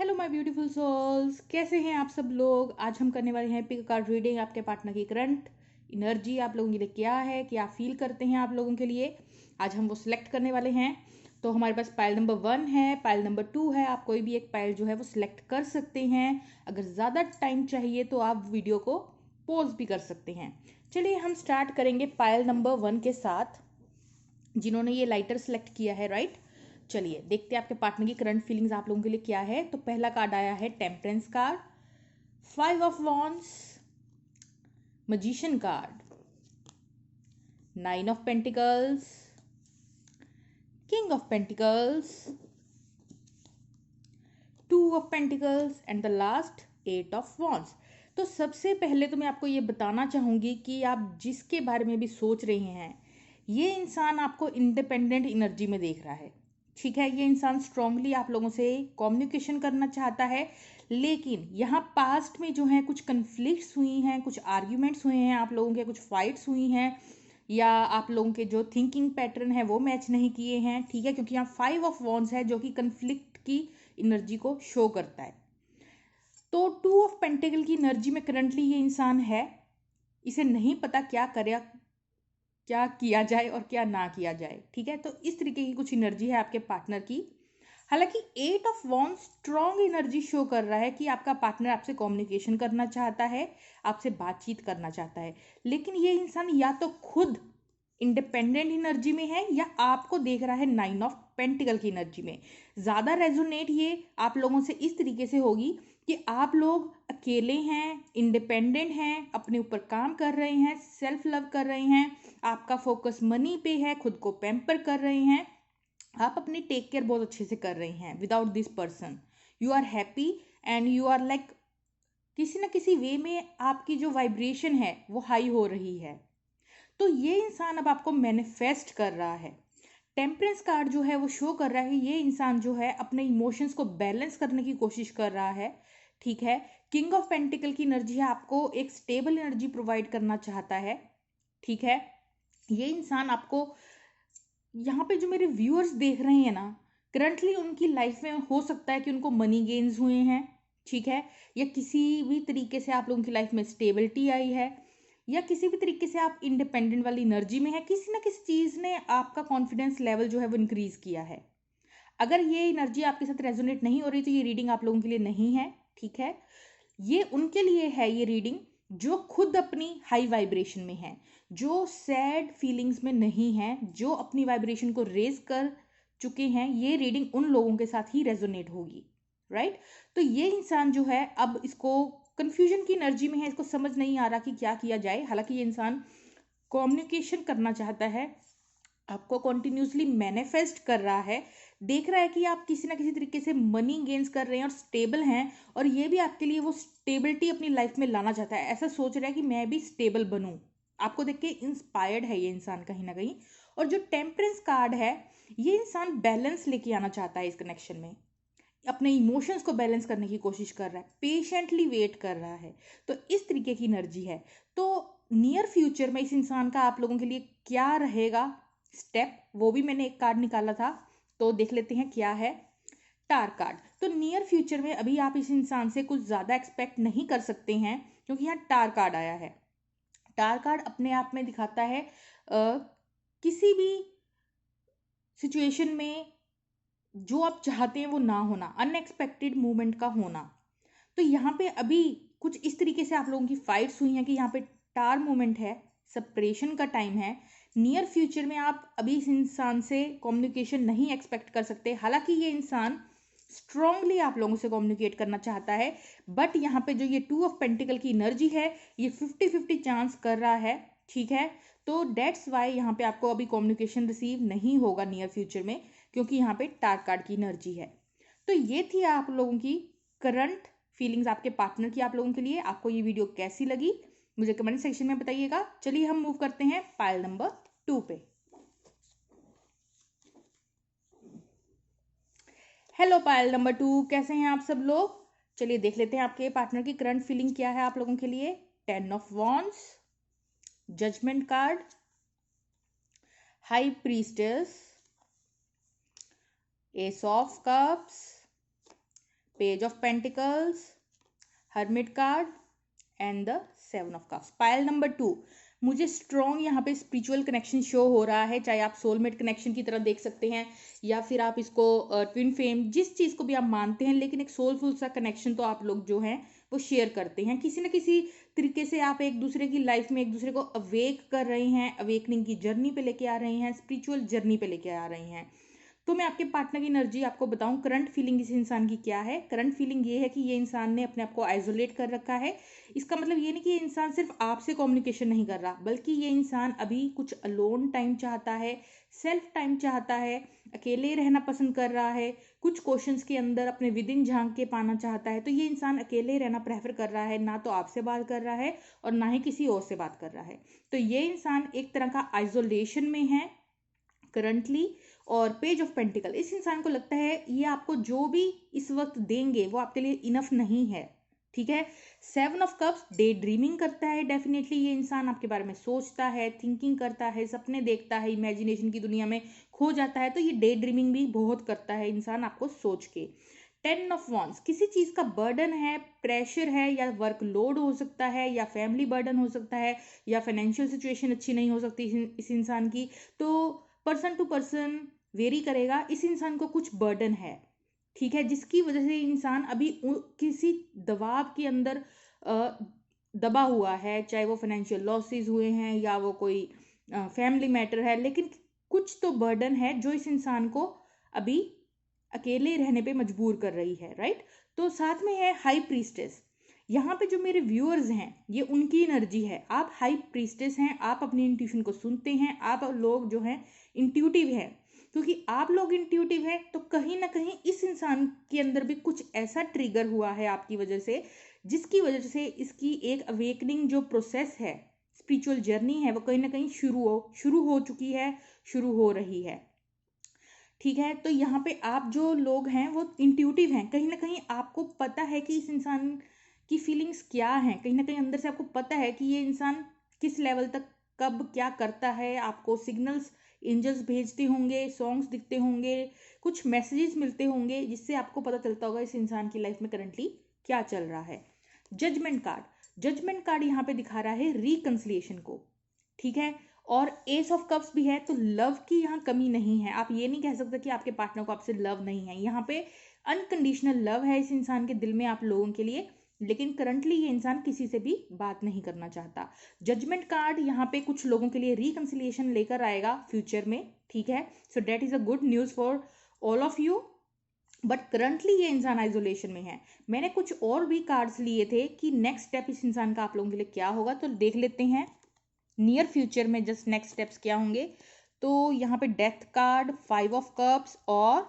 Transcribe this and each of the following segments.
Hello my beautiful souls, कैसे हैं आप सब लोग। आज हम करने वाले हैं पिक कार्ड रीडिंग। आपके पार्टनर की करंट एनर्जी आप लोगों के लिए क्या है, क्या फील करते हैं आप लोगों के लिए, आज हम वो सिलेक्ट करने वाले हैं। तो हमारे पास पाइल नंबर 1 है, पाइल नंबर 2 है। आप कोई भी एक पाइल जो है वो सिलेक्ट कर सकते हैं। अगर ज़्यादा टाइम चाहिए तो आप वीडियो को पॉज भी कर सकते हैं। चलिए हम स्टार्ट करेंगे पाइल नंबर 1 के साथ, जिन्होंने ये लाइटर सेलेक्ट किया है, राइट। चलिए देखते हैं आपके पार्टनर की करंट फीलिंग्स आप लोगों के लिए क्या है। तो पहला कार्ड आया है temperance card, 5 of wands, magician card, 9 of pentacles, king of pentacles, 2 of pentacles and the last 8 of wands. तो सबसे पहले तो मैं आपको ये बताना चाहूंगी कि आप जिसके बारे में भी सोच रहे हैं, ये इंसान आपको इंडिपेंडेंट एनर्जी में देख रहा है। ठीक है, ये इंसान स्ट्रांगली आप लोगों से कम्युनिकेशन करना चाहता है, लेकिन यहाँ पास्ट में जो है कुछ कन्फ्लिक्ट्स हुई हैं, कुछ आर्ग्यूमेंट्स हुए हैं आप लोगों के, कुछ फाइट्स हुई हैं, या आप लोगों के जो थिंकिंग पैटर्न है वो मैच नहीं किए हैं। ठीक है, क्योंकि यहाँ 5 ऑफ वॉन्ड्स है जो कि कन्फ्लिक्ट की एनर्जी को शो करता है। तो 2 ऑफ पेंटिकल की एनर्जी में करंटली ये इंसान है, इसे नहीं पता क्या करे, क्या किया जाए और क्या ना किया जाए। ठीक है, तो इस तरीके की कुछ एनर्जी है आपके पार्टनर की। हालांकि 8 of wand strong energy show कर रहा है कि आपका पार्टनर आपसे कम्युनिकेशन करना चाहता है, आपसे बातचीत करना चाहता है, लेकिन ये इंसान या तो खुद इंडिपेंडेंट एनर्जी में है या आपको देख रहा है 9 ऑफ पेंटिकल की एनर्जी में। ज़्यादा रेजोनेट ये आप लोगों से इस तरीके से होगी कि आप लोग अकेले हैं, इंडिपेंडेंट हैं, अपने ऊपर काम कर रहे हैं, सेल्फ लव कर रहे हैं, आपका फोकस मनी पे है, खुद को पैम्पर कर रहे हैं, आप अपनी टेक केयर बहुत अच्छे से कर रहे हैं। Without this person you are happy and you are like किसी ना किसी वे में आपकी जो वाइब्रेशन है वो हाई हो रही है। तो ये इंसान अब आपको मैनिफेस्ट कर रहा है। टेम्परेंस कार्ड जो है वो शो कर रहा है ये इंसान जो है अपने इमोशंस को बैलेंस करने की कोशिश कर रहा है। ठीक है, किंग ऑफ पेंटिकल की एनर्जी है, आपको एक स्टेबल एनर्जी प्रोवाइड करना चाहता है। ठीक है, ये इंसान आपको, यहाँ पे जो मेरे व्यूअर्स देख रहे हैं ना, करंटली उनकी लाइफ में हो सकता है कि उनको मनी गेन्स हुए हैं। ठीक है, या किसी भी तरीके से आप लोगों की लाइफ में स्टेबिलिटी आई है, या किसी भी तरीके से आप इंडिपेंडेंट वाली एनर्जी में है, किसी ना किसी चीज़ ने आपका कॉन्फिडेंस लेवल जो है वो इंक्रीज किया है। अगर ये एनर्जी आपके साथ रेजोनेट नहीं हो रही तो ये रीडिंग आप लोगों के लिए नहीं है। ठीक है, ये उनके लिए है ये रीडिंग जो खुद अपनी हाई वाइब्रेशन में है, जो सैड फीलिंग्स में नहीं है, जो अपनी वाइब्रेशन को रेज कर चुके हैं। ये रीडिंग उन लोगों के साथ ही रेजोनेट होगी, राइट। तो ये इंसान जो है अब इसको कंफ्यूजन की एनर्जी में है, इसको समझ नहीं आ रहा कि क्या किया जाए। हालांकि ये इंसान कम्युनिकेशन करना चाहता है, आपको कॉन्टिन्यूसली मैनिफेस्ट कर रहा है, देख रहा है कि आप किसी ना किसी तरीके से मनी गेन्स कर रहे हैं और स्टेबल हैं, और ये भी आपके लिए वो स्टेबिलिटी अपनी लाइफ में लाना चाहता है। ऐसा सोच रहा है कि मैं भी स्टेबल बनूं, आपको देख के इंस्पायर्ड है ये इंसान कहीं ना कहीं। और जो टेम्परेंस कार्ड है, ये इंसान बैलेंस लेके आना चाहता है इस कनेक्शन में, अपने इमोशंस को बैलेंस करने की कोशिश कर रहा है, पेशेंटली वेट कर रहा है। तो इस तरीके की एनर्जी है। तो नियर फ्यूचर में इस इंसान का आप लोगों के लिए क्या रहेगा स्टेप, वो भी मैंने एक कार्ड निकाला था, तो देख लेते हैं क्या है। टार कार्ड। तो नियर फ्यूचर में अभी आप इस इंसान से कुछ ज़्यादा एक्सपेक्ट नहीं कर सकते हैं, क्योंकि यहाँ टार कार्ड आया है। टार कार्ड अपने आप में दिखाता है किसी भी सिचुएशन में जो आप चाहते हैं वो ना होना, अनएक्सपेक्टेड मूवमेंट का होना। तो यहाँ पे अभी कुछ इस तरीके से आप लोगों की फाइट्स हुई हैं कि यहाँ पे टार मोमेंट है, सेपरेशन का टाइम है। नियर फ्यूचर में आप अभी इस इंसान से कम्युनिकेशन नहीं एक्सपेक्ट कर सकते। हालांकि ये इंसान स्ट्रांगली आप लोगों से कम्युनिकेट करना चाहता है, बट यहाँ पे जो ये 2 ऑफ पेंटिकल की एनर्जी है, ये 50-50 चांस कर रहा है। ठीक है, तो डेट्स वाई यहाँ पे आपको अभी कम्युनिकेशन रिसीव नहीं होगा नियर फ्यूचर में, क्योंकि यहाँ पे टार कार्ड की एनर्जी है। तो ये थी आप लोगों की करंट फीलिंग्स आपके पार्टनर की आप लोगों के लिए। आपको ये वीडियो कैसी लगी मुझे कमेंट सेक्शन में बताइएगा। चलिए हम मूव करते हैं पाइल नंबर 2 पे। हेलो पाइल नंबर 2, कैसे हैं आप सब लोग। चलिए देख लेते हैं आपके पार्टनर की करंट फीलिंग क्या है आप लोगों के लिए। 10 of wands, judgement card, high priestess, ace of cups, page of pentacles, hermit card and the 7 of cups. Pile number 2, मुझे स्ट्रॉन्ग यहाँ पे स्पिरिचुअल कनेक्शन शो हो रहा है, चाहे आप सोलमेट कनेक्शन की तरह देख सकते हैं या फिर आप इसको ट्विन फ्लेम, जिस चीज़ को भी आप मानते हैं, लेकिन एक सोलफुल सा कनेक्शन तो आप लोग जो हैं वो शेयर करते हैं किसी न किसी तरीके से। आप एक दूसरे की लाइफ में एक दूसरे को अवेक कर रहे हैं, अवेकनिंग की जर्नी पे लेके आ रहे हैं, स्पिरिचुअल जर्नी पे लेके आ रहे हैं। तो मैं आपके पार्टनर की एनर्जी आपको बताऊं, करंट फीलिंग इस इंसान की क्या है। करंट फीलिंग ये है कि ये इंसान ने अपने आप को आइसोलेट कर रखा है। इसका मतलब ये नहीं कि ये इंसान सिर्फ आपसे कम्युनिकेशन नहीं कर रहा, बल्कि ये इंसान अभी कुछ अलोन टाइम चाहता है, सेल्फ टाइम चाहता है, अकेले रहना पसंद कर रहा है, कुछ क्वेश्चंस के अंदर अपने विद इन झांक के पाना चाहता है। तो ये इंसान अकेले रहना प्रेफर कर रहा है, ना तो आपसे बात कर रहा है और ना ही किसी और से बात कर रहा है। तो ये इंसान एक तरह का आइसोलेशन में है करंटली। और पेज ऑफ पेंटिकल, इस इंसान को लगता है ये आपको जो भी इस वक्त देंगे वो आपके लिए इनफ नहीं है, ठीक है। 7 ऑफ कप्स, डे ड्रीमिंग करता है डेफिनेटली। ये इंसान आपके बारे में सोचता है, थिंकिंग करता है, सपने देखता है, इमेजिनेशन की दुनिया में खो जाता है। तो ये डे ड्रीमिंग भी बहुत करता है इंसान आपको सोच के। 10 ऑफ वॉन्ड्स, किसी चीज का बर्डन है, प्रेशर है, या वर्कलोड हो सकता है, या फैमिली बर्डन हो सकता है, या फाइनेंशियल सिचुएशन अच्छी नहीं हो सकती इस इंसान की। तो पर्सन टू पर्सन वेरी करेगा। इस इंसान को कुछ बर्डन है, ठीक है, जिसकी वजह से इंसान अभी किसी दबाव के अंदर दबा हुआ है, चाहे वो फाइनेंशियल लॉसेस हुए हैं या वो कोई फैमिली मैटर है, लेकिन कुछ तो बर्डन है जो इस इंसान को अभी अकेले रहने पे मजबूर कर रही है, राइट। तो साथ में है हाई प्रीस्टेस। यहाँ पे जो मेरे व्यूअर्स हैं ये उनकी एनर्जी है। आप हाई प्रीस्टेस हैं, आप अपनी इंट्यूशन को सुनते हैं, आप लोग जो हैं इंट्यूटिव हैं। क्योंकि आप लोग इंट्यूटिव हैं तो कहीं ना कहीं इस इंसान के अंदर भी कुछ ऐसा ट्रिगर हुआ है आपकी वजह से, जिसकी वजह से इसकी एक अवेकनिंग जो प्रोसेस है, स्पिरिचुअल जर्नी है, वो कहीं ना कहीं शुरू हो चुकी है, शुरू हो रही है, ठीक है। तो यहाँ पे आप जो लोग हैं वो इंट्यूटिव हैं, कहीं ना कहीं आपको पता है कि इस इंसान की फीलिंग्स क्या हैं, कहीं ना कहीं अंदर से आपको पता है कि ये इंसान किस लेवल तक कब क्या करता है। आपको सिग्नल्स एंजल्स भेजते होंगे, सॉन्ग्स दिखते होंगे, कुछ मैसेजेस मिलते होंगे, जिससे आपको पता चलता होगा इस इंसान की लाइफ में करंटली क्या चल रहा है। जजमेंट कार्ड, जजमेंट कार्ड यहाँ पे दिखा रहा है रिकंसिलिएशन को, ठीक है। और एस ऑफ कप्स भी है, तो लव की यहाँ कमी नहीं है। आप ये नहीं कह सकते कि आपके पार्टनर को आपसे लव नहीं है। यहाँ पे अनकंडीशनल लव है इस इंसान के दिल में आप लोगों के लिए, लेकिन करंटली ये इंसान किसी से भी बात नहीं करना चाहता। जजमेंट कार्ड यहाँ पे कुछ लोगों के लिए रिकंसिलिएशन लेकर आएगा फ्यूचर में, ठीक है। So that is a good news for all of you. But currently ये इंसान आइसोलेशन में है। मैंने कुछ और भी कार्ड्स लिए थे कि नेक्स्ट स्टेप इस इंसान का आप लोगों के लिए क्या होगा, तो देख लेते हैं नियर फ्यूचर में जस्ट नेक्स्ट स्टेप्स क्या होंगे। तो यहाँ पे डेथ कार्ड, 5 ऑफ कप्स और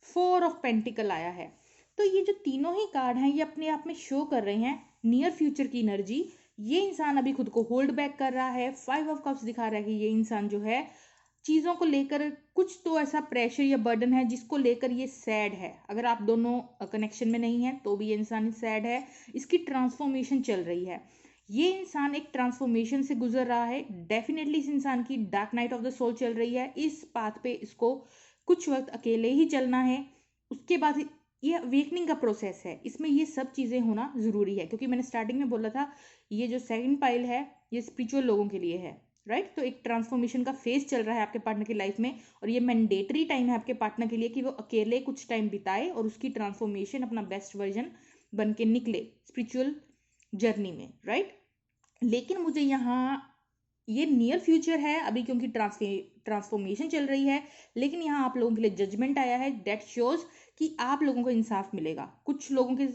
4 ऑफ पेंटिकल आया है। तो ये जो तीनों ही कार्ड हैं ये अपने आप में शो कर रहे हैं नियर फ्यूचर की एनर्जी। ये इंसान अभी खुद को होल्ड बैक कर रहा है। 5 ऑफ कप्स दिखा रहा है कि ये इंसान जो है चीज़ों को लेकर कुछ तो ऐसा प्रेशर या बर्डन है जिसको लेकर ये सैड है। अगर आप दोनों कनेक्शन में नहीं है तो भी ये इंसान सैड है। इसकी ट्रांसफॉर्मेशन चल रही है। ये इंसान एक ट्रांसफॉर्मेशन से गुजर रहा है। डेफिनेटली इस इंसान की dark night of the soul चल रही है। इस पाथ पे इसको कुछ वक्त अकेले ही चलना है। उसके बाद ये अवेकनिंग का प्रोसेस है, इसमें ये सब चीज़ें होना ज़रूरी है। क्योंकि मैंने स्टार्टिंग में बोला था ये जो सेकंड पाइल है ये स्पिरिचुअल लोगों के लिए है, राइट। तो एक ट्रांसफॉर्मेशन का फेज चल रहा है आपके पार्टनर की लाइफ में, और ये मैंडेटरी टाइम है आपके पार्टनर के लिए कि वो अकेले कुछ टाइम बिताए और उसकी ट्रांसफॉर्मेशन अपना बेस्ट वर्जन बन के निकले स्पिरिचुअल जर्नी में, राइट। लेकिन मुझे यहाँ ये नियर फ्यूचर है अभी क्योंकि ट्रांसफॉर्मेशन चल रही है, लेकिन यहाँ आप लोगों के लिए जजमेंट आया है। दैट शोज कि आप लोगों को इंसाफ मिलेगा। कुछ लोगों के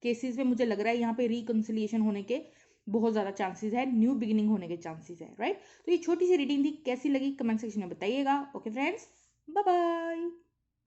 केसेस में मुझे लग रहा है यहाँ पे रिकंसिलिएशन होने के बहुत ज़्यादा चांसेस है, न्यू बिगिनिंग होने के चांसेस है, राइट। तो ये छोटी सी रीडिंग थी, कैसी लगी कमेंट सेक्शन में बताइएगा। Okay friends, bye bye.